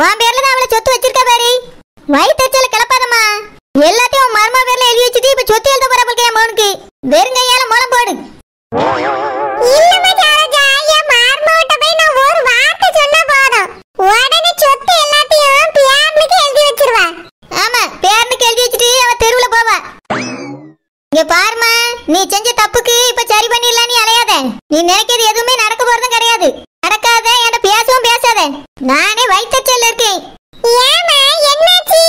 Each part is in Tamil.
உன் பேர்ல தான் அவளை சொத்து வச்சிருக்க பாரு. வயிற்றுச்சல கிளப்பாதம்மா. எல்லாத்தையும் உன் மர்மா பேர்ல எழுதி வச்சுட்டு இப்ப சொத்து எழுத போற போல என் மகனுக்கு. வெறுங்கையால முளம் போடு. இல்லம்மா சரோஜா, என் மர்மோட்ட போய் நான் ஒரு வார்த்தை சொன்னா போதும், உடனே சொத்து எல்லாத்தையும் பேரனுக்கு எழுதி வச்சிருவா. ஆமா, பேரனுக்கு எழுதி வச்சுட்டு அவ தெருவுல போவா. இங்க பாருமா, நீ செஞ்ச தப்புக்கு இப்ப சரி பண்ணிடலாம். நீ அலையாத. நீ நினைக்கிறது எதுவுமே நடக்க போறதும் கிடையாது. நடக்காத, என்கிட்ட பேசவும் பேசாத. நானே வயிற்றுச்சல்ல இருக்கேன். ஏமா என்னாச்சு?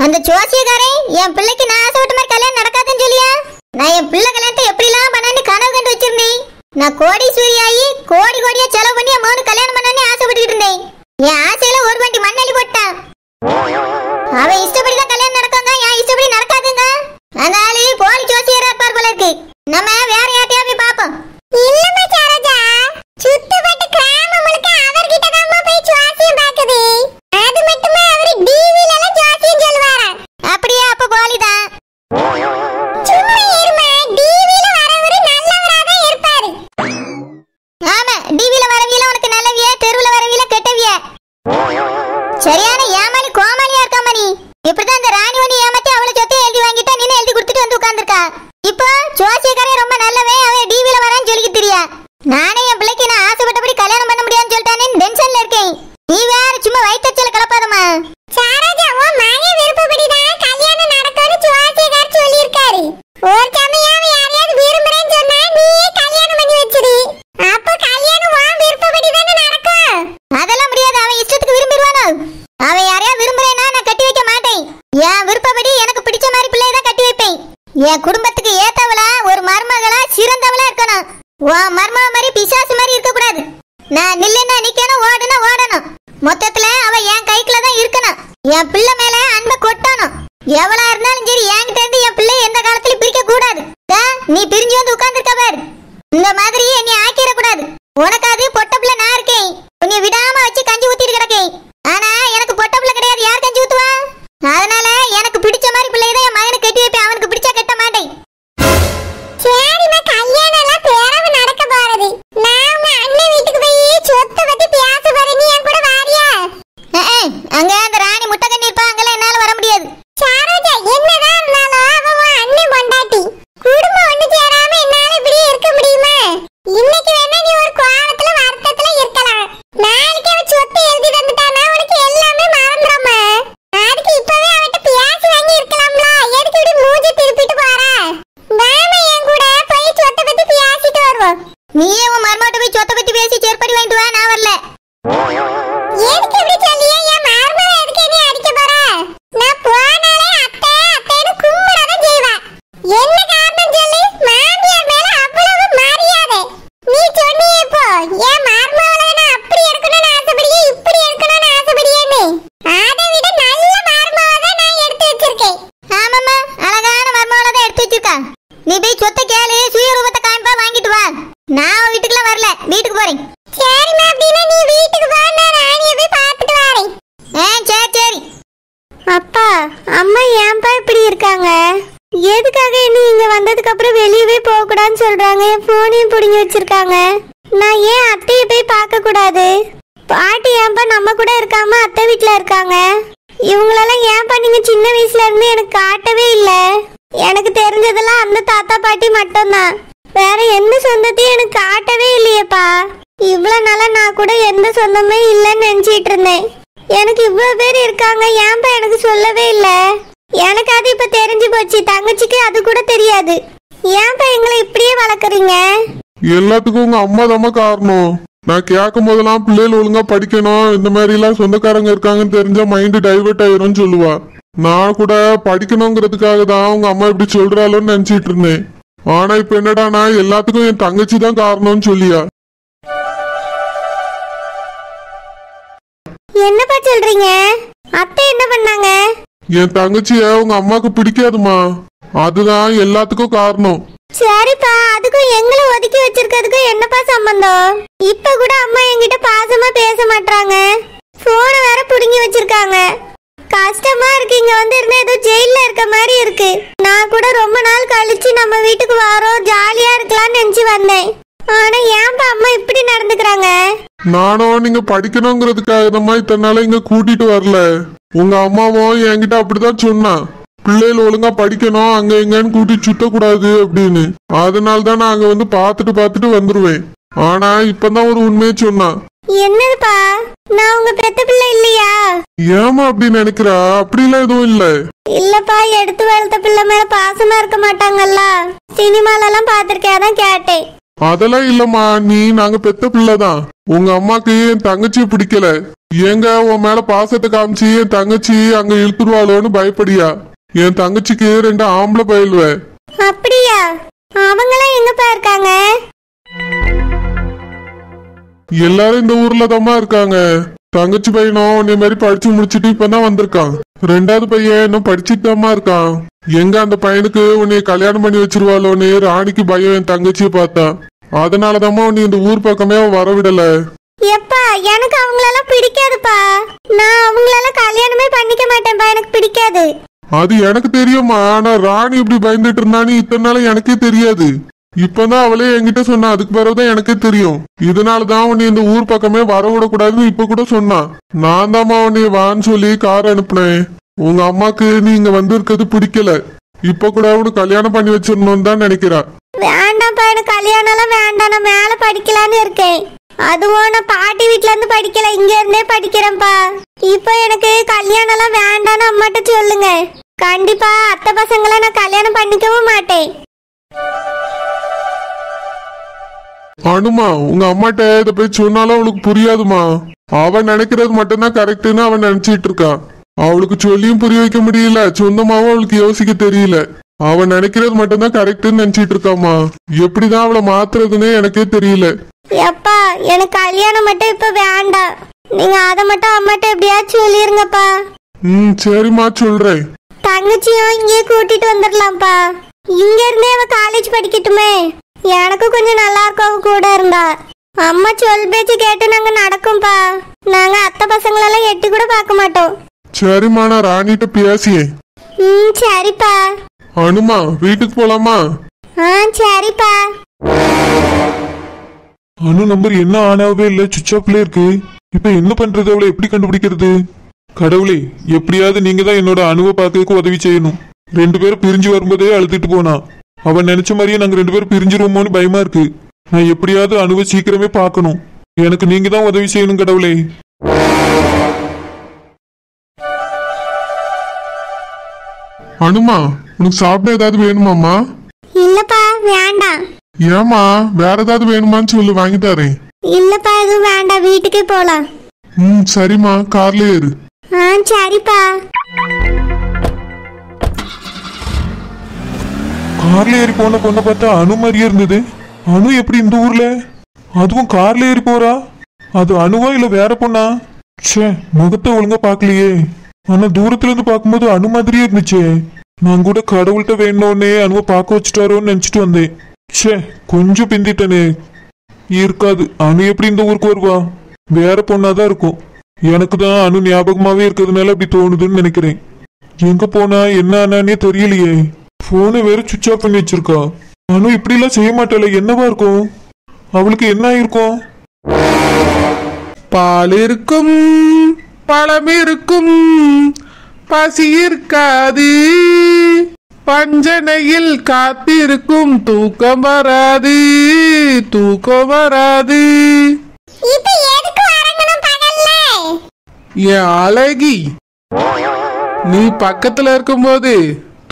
அந்த ஜோசியக்காரன் என் பிள்ளைக்கு நான் ஆசைப்பட்ட மாதிரி கல்யாணம் நடக்காதுன்னு சொல்லியா? நான் என் பிள்ளை கல்யாணத்தை எப்படிலாம் பண்ணான்னு கனவு கண்டு வச்சிருந்தேன். நான் கோடீஸ்வரி ஆகி கோடி கோடியா செலவு பண்ணி என் மகனுக்கு கல்யாணம் பண்ணான்னு ஆசைப்பட்டுக்கிட்டு இருந்தேன். என் ஆசையில ஒரு வண்டி மண்ணள்ளி போட்டான். அவன் இஷ்டப்படிதான் கல்யாணம் நடக்குங்க, என் இஷ்டப்படி நடக்காதுங்க. அதனால போலி ஜோசியரா இருப்பார் போல இருக்கு. நம்ம வேற யார்ட்டையா போய் பாப்போம். இல்லம்மா சரோஜா, சுத்தப்பட்ட கிராமம் முழுக்க அவர்கிட்ட தான் போய் ஜோசியம் பாக்குது. அது மட்டுமா அவரு டிவில எல்லாம் ஜோசியம் சொல்லுவாரா? அப்படியே அப்ப போலிதான். சும்மா இருமா, டிவில வரவரு நல்லவரா தான் இருப்பாரு. ஆமா, டிவில வரவியல உனக்கு நல்லவிய, தெருவுல வரவியல கெட்டவிய. சரியான ஏமாளி கோமாளியா இருக்காம நீ. இப்படிதான் இந்த ராணி ஒண்ணு ஏமாத்தி அவளை சொத்தை எழுதி வாங்கிட்டா, நீ எழுதி கொடுத்துட்டு வந்து உட்கார்ந்துருக்கா. இப்போ ஜோசியக்காரன் ரொம்ப நல்லவன், அவன் டிவில வரான்னு சொல்லிக்கிட்டு தெரியா? நானே என் பிள்ளைக்கு நான் ஆசைப்பட்டபடி கல்யாணம் பண்ண முடியாதுன்னு சொல்லிட்டானே டென்ஷன்ல இருக்கேன். நீ வேற சும்மா வயிற்றுச்சல கிளப்பாதம்மா. சரோஜா, உன் மகன் விருப்பப்படிதான் கல்யாணம் நடக்கும்னு ஜோசியக்காரர் சொல்லியிருக்காரு. ஒரு சமயம் அவன் யாரையாவது விரும்புறேன்னு சொன்னா நீயே கல்யாணம் பண்ணி வச்சிரு. அப்ப கல்யாணம் உன் விருப்பப்படிதானே நடக்கும். அதெல்லாம் முடியாது. அவன் இஷ்டத்துக்கு விரும்பிடுவானோ? அவன் யாரையா விரும்புறேன்னா நான் கட்டி வைக்க மாட்டேன். என் விருப்பப்படி எனக்கு பிடிச்ச மாதிரி பிள்ளையை தான் கட்டி வைப்பேன். என் குடும்பத்துக்கு ஏத்தவளா, ஒரு மருமகளா சிறந்தவளா இருக்கணும். உன் மருமக மாதிரி பிசாசு மாதிரி இருக்க கூடாது. நான் நில்லுன்னா நிக்கணும், ஓடுனா ஓடணும். மொத்தத்துல அவ என் கைக்குள்ள தான் இருக்கணும். என் பிள்ளை மேல அன்பை கொட்டணும். எவ்வளா இருந்தாலும் சரி, என்கிட்ட இருந்து என் பிள்ளை எந்த காலத்திலும் பிரிக்க கூடாது. நீ பிரிஞ்சு வந்து உட்கார்ந்துருக்க பாரு. இந்த மாதிரி என்னை ஆக்கிட கூடாது. உனக்காது பொட்ட பிள்ளை நான் இருக்கேன். உன்னை விடாம வச்சு கஞ்சி ஊத்திட்டு கிடக்கேன். ஆனா எனக்கு பொட்ட பிள்ளை கிடையாது. யார் கஞ்சி ஊத்துவா? அதனால எனக்கு பிடிச்ச மாதிரி பிள்ளையை தான் என் மகனுக்கு கட்டி வைப்பேன். அவனுக்கு பிடிச்சா கட்ட மாட்டேன். சரிம்மா, கல்யாணம் எல்லாம் பேரவு நடக்க போறது. நான் உங்க அண்ணன் வீட்டுக்கு போய் சொத்தை பத்தி பேச போறேன். நீ என் கூட வாரியா? அங்க அந்த ராணி முட்டை கண்ணி இருப்பா. அங்கெல்லாம் என்னால வர முடியாது. சரோஜா, என்னதான் இருந்தாலும் அவன் உன் அண்ணன் பொண்டாட்டி. குடும்பம் ஒண்ணு சேராம என்னால இப்படியே இருக்க முடியுமா? இன்னைக்கு வேணா நீ ஒரு கோவத்துல வருத்தத்துல இருக்கலாம். நாளைக்கு அவன் சொத்தை எழுதி தந்துட்டானா உனக்கு எல்லாமே மறந்துடுமா? அதுக்கு இப்பவே அவட்ட பேசி வாங்கி இருக்கலாம்ல. எதுக்கு இப்படி மூஞ்சி திருப்பிட்டு போறா? வாமா என் கூட போய் சொத்தை பத்தி பேசிட்டு வருவோம். நீயே உன் மருமகிட்ட போய் சொத்தை பத்தி பேசி செருப்படி வாங்கிட்டு வா. நான் வரல. எதுக்கு இப்படி சொல்லியே? என் மருமக எதுக்கு நீ அடிக்க போற? நான் போனாலே அத்தை அத்தைன்னு கும்பிடதான் செய்வா. என்ன காரணம் சொல்லு? மாமியார் மேல அவ்வளவு மரியாதை. நீ சொன்னியே இப்போ, என் மருமகளை நான் அப்படி எடுக்கணும்னு ஆசைப்படியே, இப்படி எடுக்கணும்னு ஆசைப்படியேன்னு. அதை விட நல்ல மருமகளை தான் நான் எடுத்து வச்சிருக்கேன். ஆமாம்மா, அழகான மருமகளை தான் எடுத்து வச்சிருக்கா. நீ போய் சொத்தை கேளு, சுயரூபத்தை காமிப்பா, வாங்கிட்டு வா. நான் வீட்டுக்குலாம் வரல, வீட்டுக்கு போறேன். சரிம்மா, அப்படின்னா நீ வீட்டுக்கு வா, நான் ராணியை போய் பார்த்துட்டு வரேன். சரி சரி. அப்பா, அம்மா ஏன்பா இப்படி இருக்காங்க? எதுக்காக நீ இங்க வந்ததுக்கு அப்புறம் வெளியவே போக கூடாதுன்னு சொல்றாங்க? என் போனையும் பிடிங்கி வச்சிருக்காங்க. நான் ஏன் அத்தையை போய் பார்க்க கூடாது? பாட்டி ஏன்பா நம்ம கூட இருக்காம அத்தை வீட்டுல இருக்காங்க? இவங்களெல்லாம் ஏன்பா நீங்க சின்ன வயசுல இருந்து எனக்கு காட்டவே இல்லை? எனக்கு தெரிஞ்சதெல்லாம் அந்த தாத்தா பாட்டி மட்டும்தான். வேற எந்த சொந்தத்தையும் எனக்கு காட்டவே இல்லையேப்பா. இவ்வளவு நாளா நான் கூட எந்த சொந்தமே இல்லைன்னு நினைச்சிட்டு இருந்தேன். எனக்கு இவ்வளவு பேர் இருக்காங்க, ஏன்பா எனக்கு சொல்லவே இல்லை? எனக்கு அது இப்ப தெரிஞ்சு போச்சு. தங்கச்சிக்கு அது கூட தெரியாது. ஏன்பா எங்களை இப்படியே வளர்க்குறீங்க? எல்லாத்துக்கும் உங்க அம்மா தாம்மா காரணம். நான் கேட்கும் போதெல்லாம் பிள்ளைகள் ஒழுங்கா படிக்கணும், இந்த மாதிரி எல்லாம் சொந்தக்காரங்க இருக்காங்கன்னு தெரிஞ்சா மைண்ட் டைவர்ட் ஆயிரும்னு சொல்லுவா. நான் கூட படிக்கணுங்கிறதுக்காக தான் உங்க அம்மா இப்படி சொல்றாளோன்னு நினைச்சிட்டு இருந்தேன். ஆனா இப்ப என்னடா, நான் எல்லாத்துக்கும் என் தங்கச்சி தான் காரணம்னு சொல்லியா? என்னப்பா சொல்றீங்க? அத்தை என்ன பண்ணாங்க? என் தங்கச்சிய உங்க அம்மாக்கு பிடிக்காதுமா, அதுதான் எல்லாத்துக்கும் காரணம். சரிப்பா, அதுக்கும் எங்களை ஒதுக்கி வச்சிருக்கிறதுக்கும் என்னப்பா சம்பந்தம்? இப்ப கூட அம்மா என்கிட்ட பாசமா பேச மாட்டாங்க. போனை வேற புடுங்கி வச்சிருக்காங்க. கஷ்டமா இருக்கு. இங்க வந்து இருந்தா ஏதோ ஜெயில இருக்க மாதிரி இருக்கு. நான் கூட ரொம்ப நாள் கழிச்சு நம்ம வீட்டுக்கு வரோம், ஜாலியா இருக்கலாம்னு நினைச்சு வந்தேன். ஆனா ஏன்பா அம்மா இப்படி நடந்துக்கிறாங்க? நானும் நீங்க இங்க படிக்கணுங்கிறதுக்காக தான் இத்தனை நாள இங்க கூட்டிட்டு வரல. உங்க அம்மாவும் என்கிட்ட அப்படிதான் சொன்னான், பிள்ளைகள் ஒழுங்கா படிக்கணும், அங்க எங்கன்னு கூட்டிட்டு சுத்தக்கூடாது அப்படின்னு. அதனாலதான் நான் அங்க வந்து பாத்துட்டு வந்துருவேன். ஆனா இப்பதான் ஒரு உண்மையை சொன்னான். என்னதுப்பா, நான் உங்க பெத்த பிள்ளை இல்லையா? ஏமா அப்படி நினைக்கிறா? அப்படிலாம் எதுவும் இல்ல. இல்லப்பா, எடுத்து வளர்த்த பிள்ளை மேல பாசமா இருக்க மாட்டாங்கல்ல, சினிமால எல்லாம் பாத்திருக்கேன், அதான் கேட்டேன். அதெல்லாம் இல்லம்மா, நாங்க பெத்த பிள்ளைதான். உங்க அம்மாக்கு என் தங்கச்சியை பிடிக்கல. எங்க உன் மேல பாசத்தை காமிச்சு என் தங்கச்சி அங்க இழுத்துருவாளோன்னு பயப்படியா? என் தங்கச்சிக்கு 2 ஆம்பளை பயில்வ. அப்படியா? அவங்களாம் எங்கப்பா இருக்காங்க? எல்லாரும் இந்த ஊர்ல தாம்மா இருக்காங்க. தங்கச்சி பையனும் உன்னை மாதிரி படிச்சு முடிச்சுட்டு இப்பதான் வந்திருக்கான். 2வது பையன் இன்னும் படிச்சுட்டு தாம்மா இருக்கான். எங்க அந்த பையனுக்கு உன்னை கல்யாணம் பண்ணி வச்சிருவாளோன்னு ராணிக்கு பயம் என் தங்கச்சியை பார்த்தா. அதனாலதாம்மா உன்னை இந்த ஊர் பக்கமே வரவிடல. எப்பா, எனக்கு அவங்களெல்லாம் பிடிக்காதுப்பா. நான் அவங்களெல்லாம் கல்யாணமே பண்ணிக்க மாட்டேன்ப்பா, எனக்கு பிடிக்காது. அது எனக்கு தெரியுமா, ஆனா ராணி இப்படி பயந்துட்டு இருந்தான்னு இத்தனை நாள் எனக்கே தெரியாது. இப்பதான் அவளே என்கிட்ட சொன்னா, அதுக்கு பிறகுதான் எனக்கே தெரியும். இதனாலதான் உன்னை இந்த ஊர் பக்கமே வரவிடக்கூடாதுன்னு இப்ப கூட சொன்னான். நான் தாம்மா உன்னை வான்னு சொல்லி கார் அனுப்புனேன். உங்க அம்மாக்கு நீ இங்க வந்து இருக்கிறது பிடிக்கல. இப்ப கூட உனக்கு கல்யாணம் பண்ணி வச்சிடணும்னு தான் நினைக்கிறா. வேண்டாம்ப்பா, எனக்கு கல்யாணம் எல்லாம் வேண்டாம். நான் மேல படிக்கலான்னு இருக்கேன். அதுவும் நான் பாட்டி வீட்டுல இருந்து படிக்கல, இங்க இருந்தே படிக்கிறேன்ப்பா. இப்போ எனக்கு கல்யாணம் எல்லாம் வேண்டான்னு அம்மாட்ட சொல்லுங்க. கண்டிப்பா அத்தை பசங்களை நான் கல்யாணம் பண்ணிக்கவும் மாட்டேன். அனுமா, உங்க அம்மாட்ட இதை போய் சொன்னாலும் அவளுக்கு புரியாதுமா. அவன் நினைக்கிறது மட்டும்தான் கரெக்டுன்னு அவன் நினைச்சிட்டு இருக்கான். அவளுக்கு சொல்லியும் புரிய வைக்க முடியல, சொந்தமாவும் அவளுக்கு யோசிக்க தெரியல. அவன் நினைக்கிறது மட்டும்தான் கரெக்டுன்னு நினைச்சிட்டு இருக்காமா. எப்படிதான் அவளை மாத்துறதுன்னு எனக்கே தெரியல. எப்பா, எனக்கு கல்யாணம் மட்டும் இப்ப வேண்டாம். நீங்க அதை மட்டும் அம்மாட்ட எப்படியாச்சும் சொல்லிருங்கப்பா. சரிம்மா, சொல்றேன். தங்கச்சியும் இங்கே கூட்டிட்டு வந்துடலாம்ப்பா. இங்க இருந்தே அவ காலேஜ் படிக்கட்டுமே, எனக்கு கொஞ்சம் நல்லா இருக்கும் அவ கூட இருந்தா. அம்மா சொல் பேச்சு கேட்டு நாங்க நடக்கும்பா. நாங்க அத்தை பசங்களெல்லாம் எட்டி கூட பார்க்க மாட்டோம். சரிம்மா, நான் ராணிட்ட பேசியே. சரிப்பா. அனுமா, வீட்டுக்கு போலாமா? சரிப்பா. அனு நம்பர் என்ன ஆனாவே இல்ல, சுவிட்ச் ஆஃப்ல இருக்கு. இப்ப என்ன பண்றது? அவளை எப்படி கண்டுபிடிக்கிறது? கடவுளே, எப்படியாவது நீங்க தான் என்னோட அணுவை பார்க்கறதுக்கு உதவி செய்யணும். 2 பேரும் பிரிஞ்சு வரும்போதே அழுதுட்டு போனா. அவன் நினைச்ச மாதிரியே நாங்க 2 பேரும் பிரிஞ்சிருவோமோன்னு பயமா இருக்கு. நான் எப்படியாவது அணுவை சீக்கிரமே பார்க்கணும். எனக்கு நீங்க தான் உதவி செய்யணும் கடவுளே. அனுமா, உனக்கு சாப்பிட ஏதாவது வேணுமாம்மா? இல்லப்பா, வேண்டாம். ஏமா, வேற ஏதாவது வேணுமான்னு சொல்லு, வாங்கி தரேன். இல்லப்பா, எதுவும் வேண்டாம், வீட்டுக்கே போலாம். சரிம்மா, கார்ல ஏறு. சரிப்பா. கார்ல ஏறி போன பொண்ணை பார்த்தா அனு மாதிரியே இருந்தது. அனு எப்படி இந்த ஊர்ல, அதுவும் கார்ல ஏறி போறா? அது அனுவா இல்ல வேற பொண்ணா? ச்சே, முகத்தை ஒழுங்கா பாக்கலையே. ஆனா தூரத்துல இருந்து பார்க்கும்போது அனு மாதிரியே இருந்துச்சே. நான் கூட கடவுள்கிட்ட வேணும்னே அனுவை பார்க்க வச்சுட்டாரோன்னு நினைச்சிட்டு வந்தேன். ச்சே, கொஞ்சம் பிந்திட்டனே. இருக்காது, அனு எப்படி இந்த ஊருக்கு வருவா? வேற பொண்ணாதான் இருக்கும். எனக்கு தான் அனு ஞாபகமாவே இருக்கிறதுனால அப்படி தோணுதுன்னு நினைக்கிறேன். எங்க போனா என்ன ஆனானே தெரியலையே. போனை வேற சுவிட்ச் ஆஃப் பண்ணி வச்சிருக்கா. அனு இப்படி எல்லாம் செய்ய மாட்டாள, என்னவா இருக்கும்? அவளுக்கு என்ன ஆயிருக்கும்? பால் இருக்கும், பழம் இருக்கும், பசி இருக்காது, பஞ்சனையில் காத்திருக்கும், தூக்கம் வராது, தூக்கம் வராது. என் அழகி, நீ பக்கத்துல இருக்கும்போது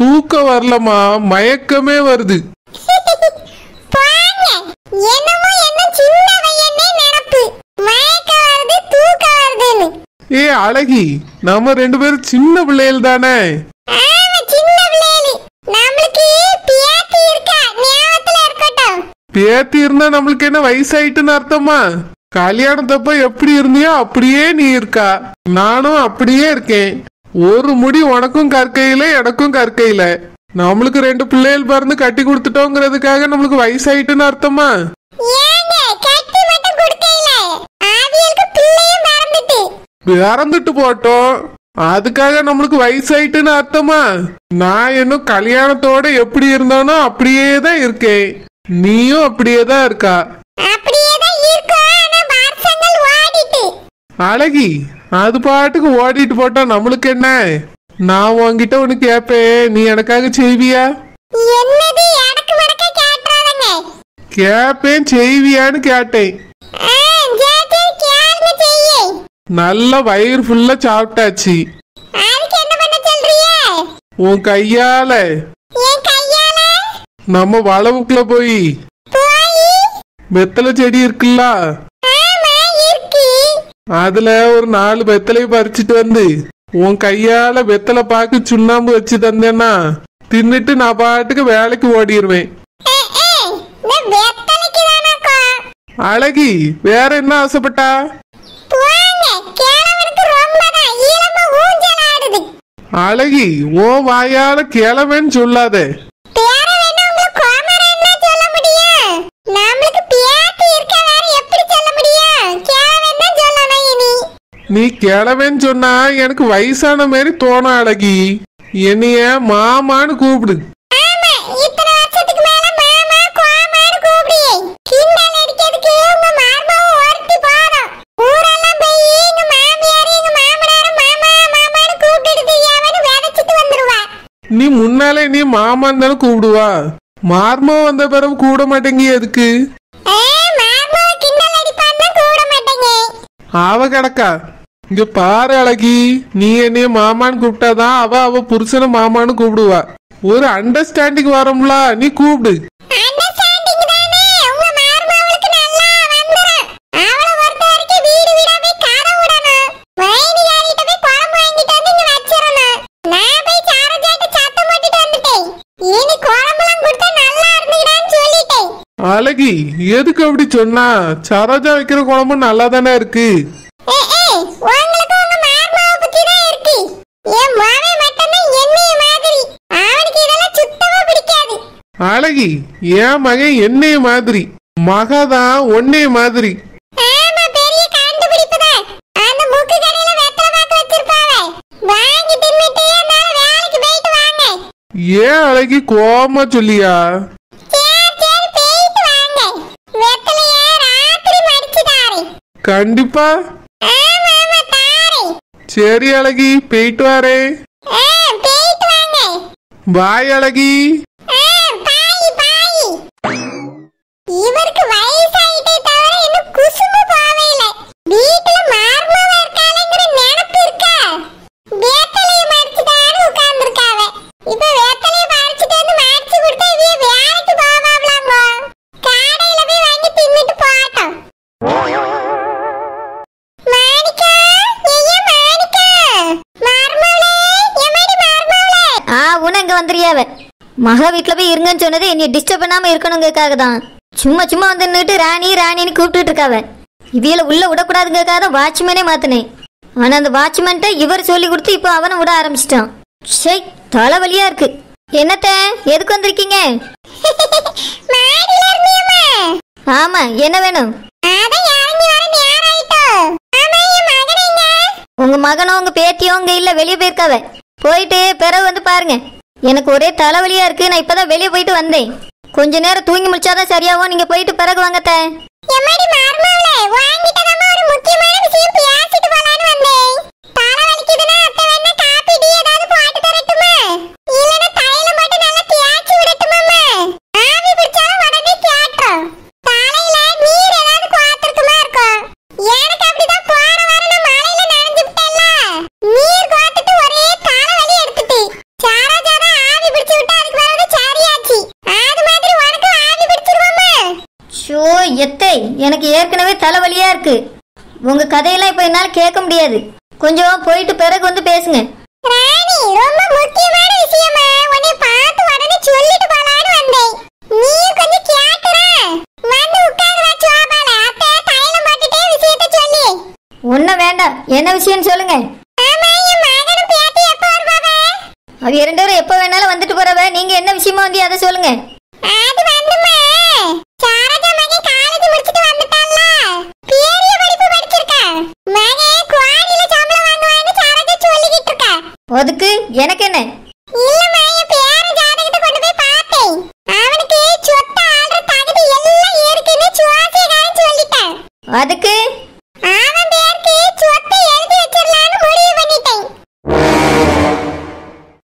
தூக்கம் வரலமா, மயக்கமே வருது. ஏ அழகி, நம்ம 2 பேரும் சின்ன பிள்ளைகள் தானே. பேத்தி இருந்தா நம்மளுக்கு என்ன வயசாயிட்டுன்னு அர்த்தமா? கல்யாணத்தப்ப எப்படி இருந்தியோ அப்படியே நீ இருக்கா. நானும் அப்படியே இருக்கேன். ஒரு முடி உனக்கும் கற்கையில எனக்கும் கற்கையில. நம்மளுக்கு 2 பிள்ளைகள் பிறந்து கட்டி கொடுத்துட்டோங்கிறதுக்காக நம்மளுக்கு வயசாயிட்டுன்னு அர்த்தமா? பிறந்துட்டு போட்டோம், அதுக்காக நம்மளுக்கு வயசாயிட்டுன்னு அர்த்தமா? நான் இன்னும் கல்யாணத்தோட எப்படி இருந்தானோ அப்படியே தான் இருக்கேன். நீயும் அப்படியே தான் இருக்கா. அப்படியே தான் இருக்கா. ஆனா வருஷங்கள் ஓடிட்டு அழகி அது பாட்டுக்கு ஓடிட்டு போட்டா நம்மளுக்கு என்ன? நான் உன்கிட்ட ஒண்ணு கேப்பேன், நீ எனக்காக செய்வியா? என்னது அடக்கு மடக்க கேட்றாதங்க. கேப்பேன், செய்வியான்னு கேட்டேன். ஜேஜே கேளுங்க செய்யே. நல்ல வயிறு ஃபுல்லா சாப்பிட்டாச்சு. அதுக்கு என்ன பண்ண சொல்றியே? உன் கையால என் கையால நம்ம வளவுக்குள்ள போய் வெத்தலை செடி இருக்குல்ல, ஆமா இருக்கு. அதுல ஒரு 4 வெத்தலையை பறிச்சுட்டு வந்து உன் கையால வெத்தலை பாக்கு சுண்ணாம்பு வச்சு தந்தேன்னா தின்னுட்டு நான் பாட்டுக்கு வேலைக்கு ஓடிடுவேன். இந்த வெத்தலைக்கு தானக்கா. அழகி வேற என்ன ஆசைப்பட்டா? போங்க, கேளவனுக்கு ரொம்பதான் ஈரமா ஊஞ்சல் ஆடுது. அழகி ஓ வாயால கிளவன்னு சொல்லாத. பேர வேணா உங்களுக்கு கோமரன்னா சொல்ல முடியும். நம்மளுக்கு பியாத்தி இருக்க வேற எப்படி சொல்ல முடியும்? கேளவன் தான் சொல்லணும் இனி. நீ கிளவன்னு சொன்னா எனக்கு வயசான மாதிரி தோணும். அழகி என்னைய மாமான்னு கூப்பிடு. ஆமா, இத்தனை வருஷத்துக்கு மேல மாமா கோமான்னு கூப்பிடுயே. கிண்டல் அடிக்கிறதுக்கு உங்க மார்மாவும் ஒருத்தி போதும். ஊரெல்லாம் போய் எங்க மாமியார் எங்க மாமனார் மாமா மாமான்னு கூப்பிட்டுட்டு அவனு விதைச்சிட்டு வந்துருவா. நீ முன்னாலே நீ மாமான்னு தானே கூப்பிடுவா. மார்மா வந்த பிறகு கூட மாட்டேங்க எதுக்கு? மார்மாவை கிண்டல் அடிப்பான்னு கூட மாட்டேங்க. அவ கிடக்கா இங்க பாரு அழகி, நீ என்னைய மாமான்னு கூப்பிட்டாதான் அவ புருஷனை மாமான்னு கூப்பிடுவா. ஒரு அண்டர்ஸ்டாண்டிங் வரும்ல, நீ கூப்பிடு. அண்டர்ஸ்டாண்டிங் தானே உங்க மார்மாவுக்கு நல்லா வந்துரும். அவளை பொறுத்த வரைக்கும் வீடு வீடா போய் கதை விடணும். வைனிகாரிட்ட போய் குழம்பு வாங்கிட்டு வந்து இங்க வச்சிரணும். நான் போய் சாரஜாட்ட சத்தம் போட்டுட்டு வந்துட்டேன். இனி குழம்புலாம் கொடுத்தா நல்லா இருந்துடான்னு சொல்லிட்டேன். அழகி எதுக்கு அப்படி சொன்னா? சரோஜா வைக்கிற குழம்பு நல்லா தானே இருக்கு. உங்களுக்கு உங்க மார்மாவை பத்தி தான் இருக்கு. என் மாவன் மட்டும்தான் என்னைய மாதிரி. அவனுக்கு இதெல்லாம் சுத்தமா பிடிக்காது. அழகி என் மகன் என்னைய மாதிரி, மகதான் ஒன்னைய மாதிரி. ஆமா, பெரிய கண்டுபிடிப்பு தான். அந்த மூக்கு கடையில வெத்தலை பாக்கு வச்சிருப்பாவே, வாங்கி தின்னுட்டு என்னால வேலைக்கு போயிட்டு வாங்க. ஏன் அழகி கோவமா சொல்லியா? சரி சரி போயிட்டு வாங்க. வெத்தலைய ராத்திரி மடிச்சு தாரேன். கண்டிப்பா. ஆமா ஆமா தாரேன். சரி அழகி, போயிட்டு வரேன். போயிட்டு வாங்க. பாய் அழகி. பாய் பாய். இவருக்கு வயசாயிட்டே தவிர இன்னும் குசும்பு போவே இல்ல. வீட்டுல மார்மாவா இருக்காளேங்கிற நினைப்பு இருக்கா? வேத்தலைய மடிச்சுட்டான்னு உட்கார்ந்துருக்காவ. இப்ப வேத்தலைய பறிச்சுட்டு வந்து மடிச்சு கொடுத்தா இவ வேலைக்கு போவாங்களாங்க. கடையில போய் வாங்கி தின்னுட்டு போட்டோம். மாணிக்கா, ஐயா மாணிக்கா, மார்மாவளே, எம்மாடி மார்மாவளே. உனங்க வந்துறியாவ மகா வீட்டுல போய் இருங்கன்னு சொன்னது என்னை டிஸ்டர்ப் பண்ணாம இருக்கணுங்கிறதுக்காக தான். சும்மா சும்மா வந்து நின்னுட்டு ராணி ராணின்னு கூப்பிட்டுட்டு இருக்காவ. இவியல உள்ள விடக்கூடாதுங்கிறதுக்காக தான் வாட்ச்மேனே மாத்தினேன். ஆனா அந்த வாட்ச்மேன்ட்ட இவர் சொல்லி கொடுத்து இப்போ அவனை விட ஆரம்பிச்சிட்டான். ஷே, தலைவலியா இருக்கு. என்னத்த எதுக்கு வந்திருக்கீங்க? மாடியில இருந்தியம்மா? ஆமா, என்ன வேணும்? அதான் இறங்கி வர நேரம் ஆயிட்டோ. ஆமா, என் மகன் எங்க? உங்க மகனோ உங்க பேத்தியோ உங்க இல்ல வெளியே போயிருக்காவ. போயிட்டு பிறகு வந்து பாருங்க. எனக்கு ஒரே தலைவலியா இருக்கு. நான் இப்பதான் வெளியே போயிட்டு வந்தேன். கொஞ்ச நேரம் தூங்கி முடிச்சாதான் சரியாவும். நீங்க போயிட்டு பிறகு வாங்கத்த. எம்மாடி மார்மாவளே, வாங்கிட்டதாம ஒரு முக்கியமான விஷயம் பேசிட்டு போலான்னு வந்தேன். தலை வலிக்குதுன்னா அத்தை வேணா காபி டீ ஏதாவது போட்டு தரட்டுமா? இல்லனா தைலம் போட்டு நல்லா தேய்ச்சி விடட்டுமாம்மா? ஆவி பிடிச்சாலும் உடனே கேட்றோம். தலையில நீர் ஏதாவது கோத்திருக்குமா இருக்கும். எனக்கு அப்படிதான் போன வாரம் நான் மழையில நனைஞ்சு விட்டேன்ல. நீர் கோத்துட்டு ஒரே தலைவலி எடுத்துட்டு சாராஜாதான் ஆவி பிடிச்சு விட்டா அதுக்கு பிறகு சரியாச்சு. அது மாதிரி உனக்கு ஆவி பிடிச்சிருவாமா? ஷோ எத்தை, எனக்கு ஏற்கனவே தலைவலியா இருக்கு. உங்க கதையெல்லாம் இப்ப என்னால கேட்க முடியாது. கொஞ்சம் போயிட்டு பிறகு வந்து பேசுங்க. ராணி, ரொம்ப முக்கியமான விஷயமா உன்னை பார்த்து உடனே சொல்லிட்டு போலான்னு வந்தேன். நீ கொஞ்சம் கேக்குற? வந்து உட்கார்ந்து வா சோபால. அத்தை தைலம் போட்டுட்டே விஷயத்தை சொல்லி. ஒன்னும் வேண்டாம். என்ன விஷயம்னு சொல்லுங்க. ஆமா, என் மகனும் பேத்தி எப்போ வருவாங்க? அவ 2 பேரும் எப்ப வேணாலும் வந்துட்டு போறவ. நீங்க என்ன விஷயமா வந்து அதை சொல்லுங்க. அது